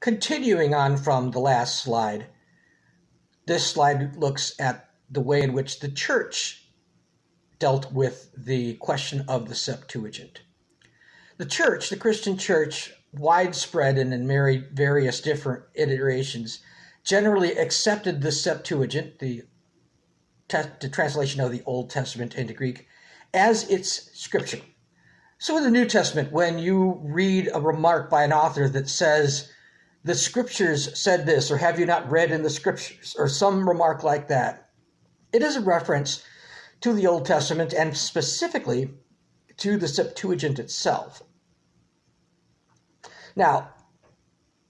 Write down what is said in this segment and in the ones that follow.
Continuing on from the last slide, this slide looks at the way in which the church dealt with the question of the Septuagint. The church, the Christian church, widespread and in various different iterations, generally accepted the Septuagint, the translation of the Old Testament into Greek, as its scripture. So in the New Testament, when you read a remark by an author that says, the scriptures said this, or have you not read in the scriptures, or some remark like that, it is a reference to the Old Testament and specifically to the Septuagint itself. Now,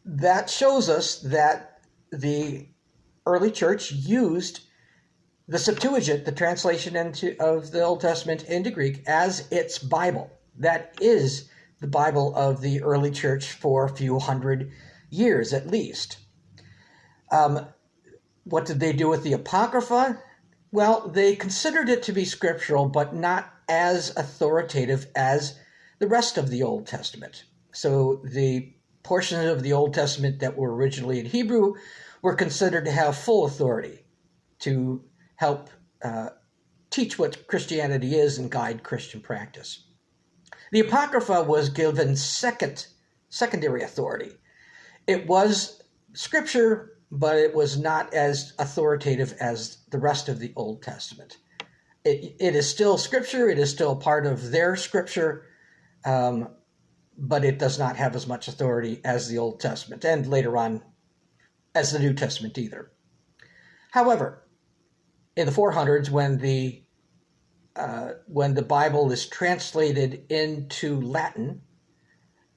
that shows us that the early church used the Septuagint, the translation of the Old Testament into Greek, as its Bible. That is the Bible of the early church for a few hundred years at least. What did they do with the Apocrypha? Well, they considered it to be scriptural, but not as authoritative as the rest of the Old Testament. So the portions of the Old Testament that were originally in Hebrew were considered to have full authority to help teach what Christianity is and guide Christian practice. The Apocrypha was given secondary authority. It was scripture, but it was not as authoritative as the rest of the Old Testament. It is still scripture, it is still part of their scripture, but it does not have as much authority as the Old Testament, and later on as the New Testament either. However, in the 400s, when the Bible is translated into Latin,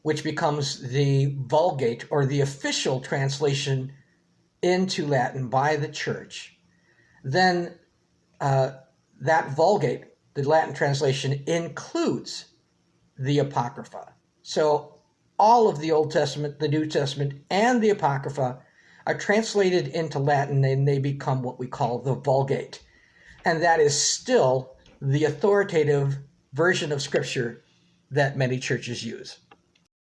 which becomes the Vulgate, or the official translation into Latin by the church, then that Vulgate, the Latin translation, includes the Apocrypha. So all of the Old Testament, the New Testament, and the Apocrypha are translated into Latin, and they become what we call the Vulgate. And that is still the authoritative version of Scripture that many churches use.